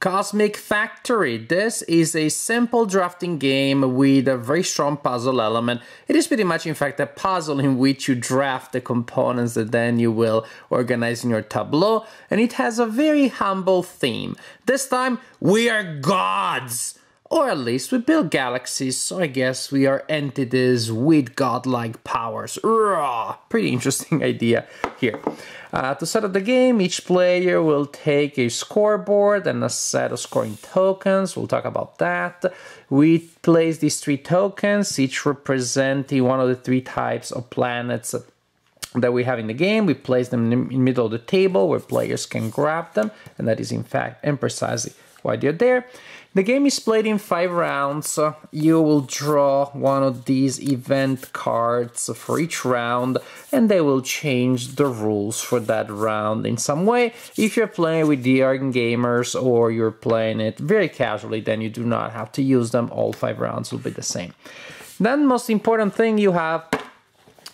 Cosmic Factory. This is a simple drafting game with a very strong puzzle element. It is pretty much, in fact, a puzzle in which you draft the components that then you will organize in your tableau, and it has a very humble theme. This time, we are gods! Or at least we build galaxies, so I guess we are entities with godlike powers. Pretty interesting idea here. To set up the game, each player will take a scoreboard and a set of scoring tokens. We'll talk about that. We place these 3 tokens, each representing one of the 3 types of planets that we have in the game. We place them in the middle of the table where players can grab them, and that is in fact and precisely why they're there. The game is played in 5 rounds. You will draw one of these event cards for each round, and they will change the rules for that round in some way. If you're playing with DR gamers or you're playing it very casually, then you do not have to use them. All 5 rounds will be the same. Then, most important thing, you have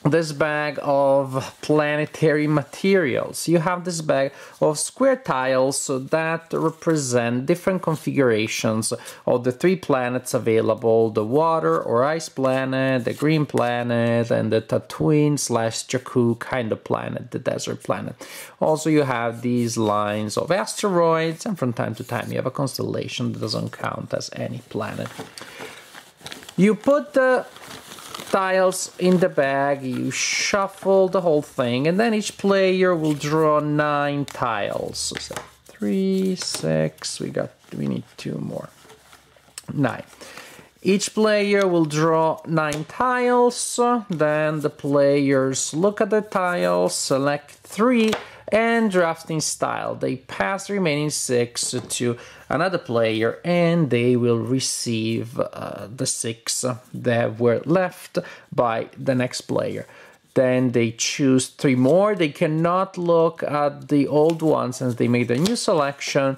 this bag of planetary materials. You have this bag of square tiles that represent different configurations of the 3 planets available: the water or ice planet, the green planet, and the Tatooine/Jakku kind of planet, the desert planet. Also, you have these lines of asteroids, and from time to time you have a constellation that doesn't count as any planet. You put the tiles in the bag, you shuffle the whole thing, and then each player will draw 9 tiles. So 3, 6, we need 2 more. 9. Each player will draw 9 tiles, then the players look at the tiles, select 3, and drafting style. They pass the remaining 6 to another player, and they will receive the 6 that were left by the next player. Then they choose 3 more. They cannot look at the old ones since they made a new selection.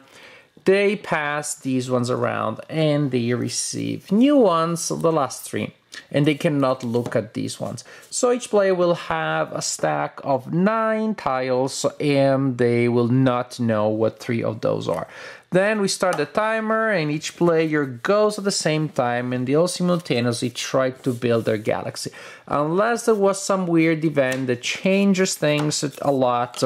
They pass these ones around, and they receive new ones, the last 3. And they cannot look at these ones. So each player will have a stack of 9 tiles, and they will not know what 3 of those are. Then we start the timer, and each player goes at the same time, and they all simultaneously try to build their galaxy. Unless there was some weird event that changes things a lot,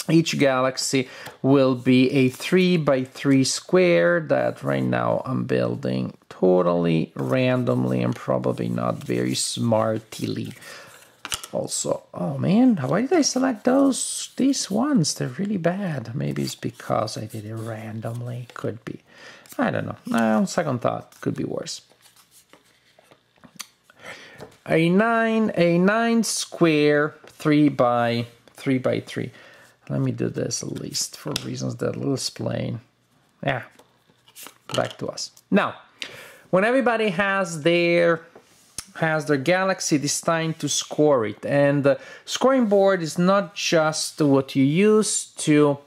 each galaxy will be a 3x3 square that right now I'm building totally randomly and probably not very smartly. Also, oh man, why did I select these ones? They're really bad. Maybe it's because I did it randomly. Could be. I don't know. No, second thought, could be worse. A 9 square 3x3. Let me do this at least for reasons that I'll explain. Yeah, back to us. Now, when everybody has their galaxy, it is time to score it. And the scoring board is not just what you use to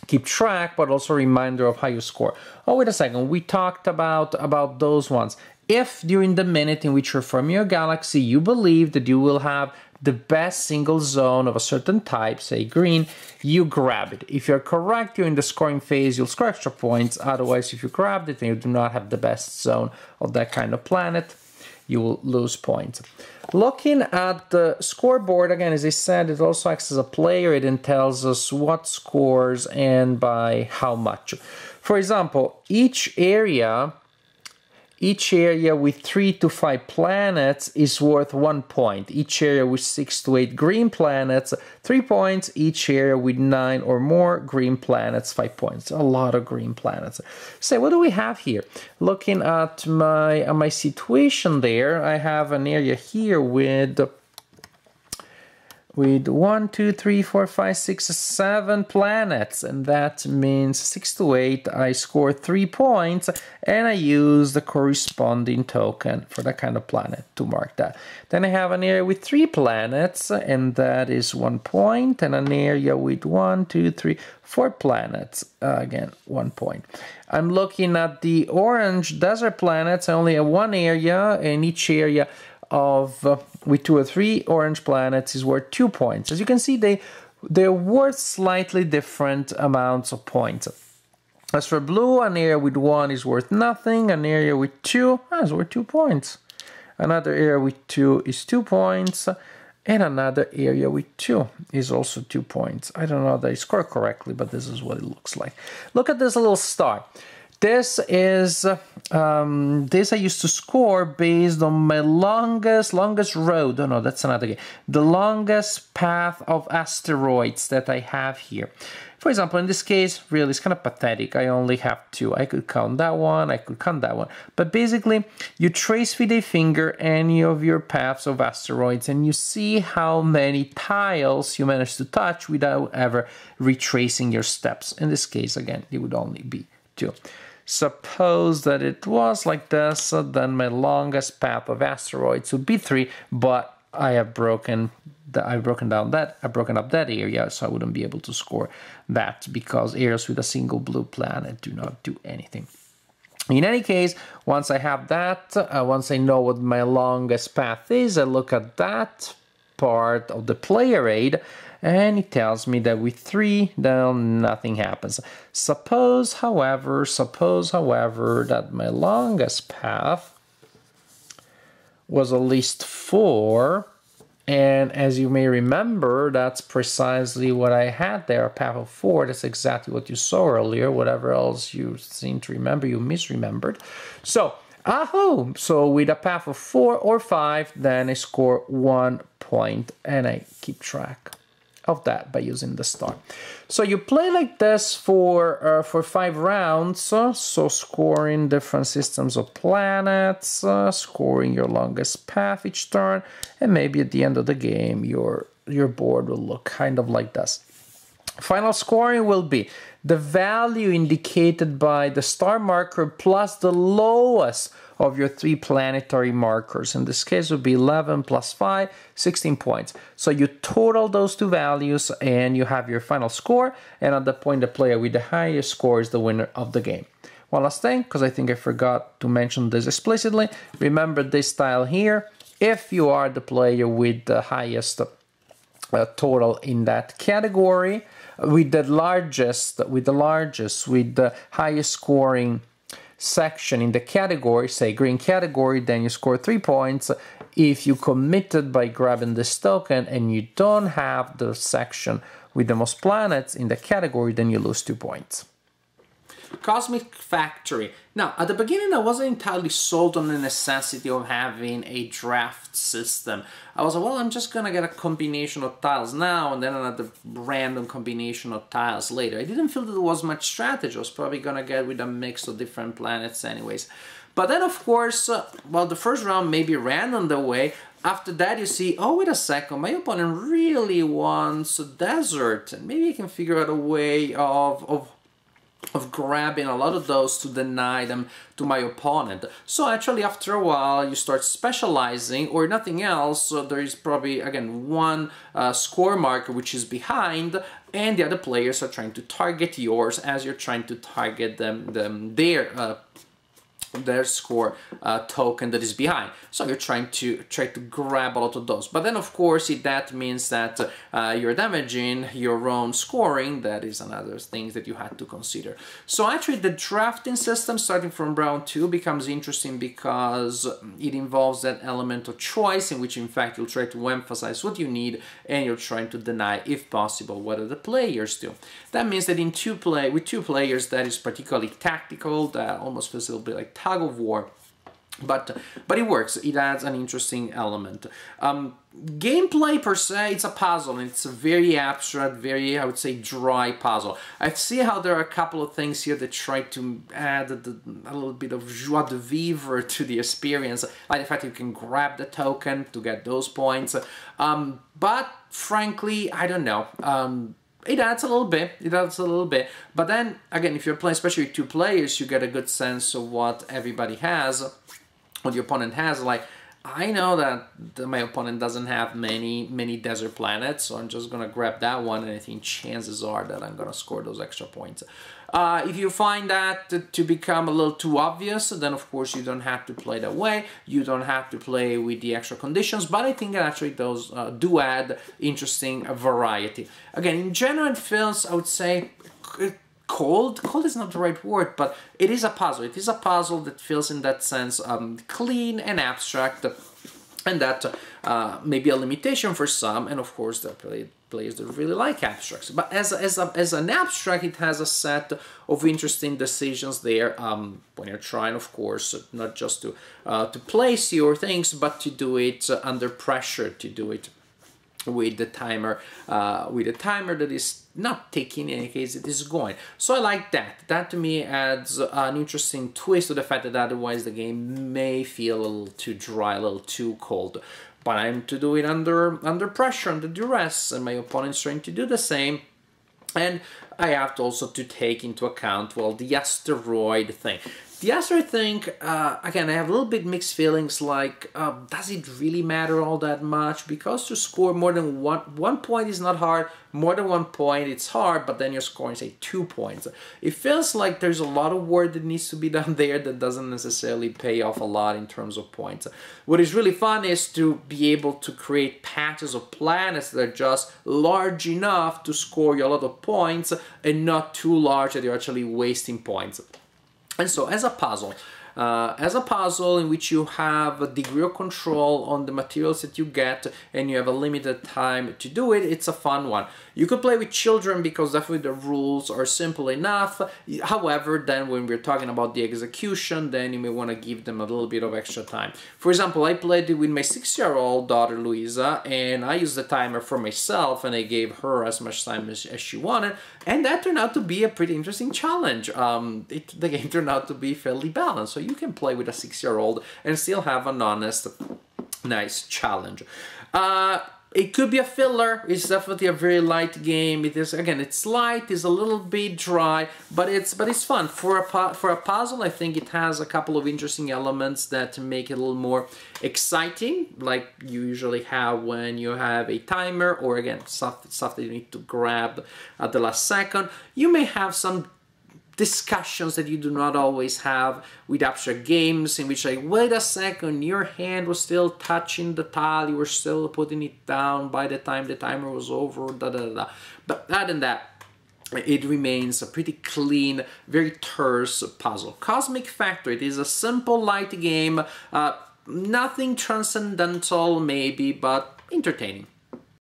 keep track, but also a reminder of how you score. Oh, wait a second. We talked about those ones. If during the minute in which you're forming your galaxy, you believe that you will have the best single zone of a certain type, say green, you grab it. If you're correct during the scoring phase, you'll score extra points. Otherwise, if you grabbed it and you do not have the best zone of that kind of planet, you will lose points. Looking at the scoreboard, again, as I said, it also acts as a player. It tells us what scores and by how much. For example, each area with 3 to 5 planets is worth 1 point. Each area with 6 to 8 green planets, 3 points. Each area with 9 or more green planets, 5 points. A lot of green planets. So what do we have here? Looking at my situation there, I have an area here with 1, 2, 3, 4, 5, 6, 7 planets, and that means 6 to 8. I score 3 points, and I use the corresponding token for that kind of planet to mark that. Then I have an area with 3 planets, and that is 1 point, and an area with 1, 2, 3, 4 planets, again 1 point. I'm looking at the orange desert planets. I only have 1 area, and each area with 2 or 3 orange planets is worth 2 points. As you can see, they're worth slightly different amounts of points. As for blue, an area with 1 is worth nothing. An area with 2 is worth 2 points. Another area with 2 is 2 points. And another area with 2 is also 2 points. I don't know that I scored correctly, but this is what it looks like. Look at this little star. This is, this I used to score based on my longest road. Oh no, that's another game. The longest path of asteroids that I have here. For example, in this case, really, it's kind of pathetic. I only have 2. I could count that one, I could count that one. But basically, you trace with a finger any of your paths of asteroids, and you see how many tiles you manage to touch without ever retracing your steps. In this case, again, it would only be 2. Suppose that it was like this, then my longest path of asteroids would be 3, but I have broken up that area, so I wouldn't be able to score that because areas with a single blue planet do not do anything. In any case, once I have that, once I know what my longest path is, I look at that part of the player aid, and it tells me that with 3, then nothing happens. Suppose, however, that my longest path was at least 4, and as you may remember, that's precisely what I had there, a path of 4. That's exactly what you saw earlier. Whatever else you seem to remember, you misremembered. So, so with a path of 4 or 5, then I score 1 point, and I keep track of that by using the star. So you play like this for 5 rounds, so scoring different systems of planets, scoring your longest path each turn, and maybe at the end of the game your board will look kind of like this. Final scoring will be the value indicated by the star marker plus the lowest of your 3 planetary markers. In this case, it would be 11 plus 5, 16 points. So you total those 2 values and you have your final score. And at that point, the player with the highest score is the winner of the game. One last thing, because I think I forgot to mention this explicitly. Remember this tile here. If you are the player with the highest total in that category, with the highest scoring section in the category, say green category, then you score 3 points. If you committed by grabbing this token and you don't have the section with the most planets in the category, then you lose 2 points. Cosmic Factory. Now, at the beginning, I wasn't entirely sold on the necessity of having a draft system. I was like, well, I'm just gonna get a combination of tiles now and then another random combination of tiles later. I didn't feel that there was much strategy. I was probably gonna get with a mix of different planets anyways. But then, of course, well, the first round may be random the way. After that, you see, oh, wait a second, my opponent really wants a desert. And maybe I can figure out a way of grabbing a lot of those to deny them to my opponent. So actually, after a while, you start specializing, or nothing else, so there is probably, again, one score marker which is behind, and the other players are trying to target yours as you're trying to target their score token that is behind. So you're trying to grab a lot of those. But then, of course, if that means that you're damaging your own scoring, that is another thing that you had to consider. So actually, the drafting system starting from round 2 becomes interesting because it involves that element of choice in which, in fact, you'll try to emphasize what you need and you're trying to deny, if possible, what other players do. That means that with two players, that is particularly tactical, that almost feels a little bit like tug of war, but it works. It adds an interesting element. Gameplay per se, it's a puzzle, and it's a very abstract, very, I would say, dry puzzle. I see how there are a couple of things here that try to add a little bit of joie de vivre to the experience, like the fact that you can grab the token to get those points. But frankly, I don't know. It adds a little bit, but then, again, if you're playing especially with 2 players, you get a good sense of what everybody has, what your opponent has. Like, I know that my opponent doesn't have many desert planets, so I'm just gonna grab that one, and I think chances are that I'm gonna score those extra points. If you find that to become a little too obvious, then of course you don't have to play that way. You don't have to play with the extra conditions, but I think that actually those do add interesting variety. Again, in general, it feels, I would say, cold. Cold is not the right word, but it is a puzzle. It is a puzzle that feels in that sense clean and abstract, and that may be a limitation for some, and of course there are players that really like abstracts. But as an abstract, it has a set of interesting decisions there when you're trying, of course, not just to place your things, but to do it under pressure, to do it with the timer that is not ticking. In any case, it is going. So I like that. That to me adds an interesting twist to the fact that otherwise the game may feel a little too dry, a little too cold. But I'm to do it under pressure, under duress, and my opponent's trying to do the same. And I have to also to take into account, well, the asteroid thing. The asteroid thing, again, I have a little bit mixed feelings, like, does it really matter all that much? Because to score more than one point is not hard, more than 1 point it's hard, but then you're scoring, say, 2 points. It feels like there's a lot of work that needs to be done there that doesn't necessarily pay off a lot in terms of points. What is really fun is to be able to create patches of planets that are just large enough to score you a lot of points and not too large that you're actually wasting points. And so, as a puzzle in which you have a degree of control on the materials that you get and you have a limited time to do it, it's a fun one. You could play with children because definitely the rules are simple enough. However, then when we're talking about the execution, then you may want to give them a little bit of extra time. For example, I played it with my 6-year-old daughter Luisa, and I used the timer for myself, and I gave her as much time as she wanted, and that turned out to be a pretty interesting challenge. The game turned out to be fairly balanced, so you can play with a 6-year-old and still have an honest, nice challenge. It could be a filler. It's definitely a very light game. It is, again, it's light, it's a little bit dry, but it's fun. For a puzzle, I think it has a couple of interesting elements that make it a little more exciting, like you usually have when you have a timer, or again, stuff that you need to grab at the last second. You may have some discussions that you do not always have with abstract games, in which, like, wait a second, your hand was still touching the tile, you were still putting it down by the time the timer was over, da da da. But other than that, it remains a pretty clean, very terse puzzle. Cosmic Factor, it is a simple, light game, nothing transcendental maybe, but entertaining.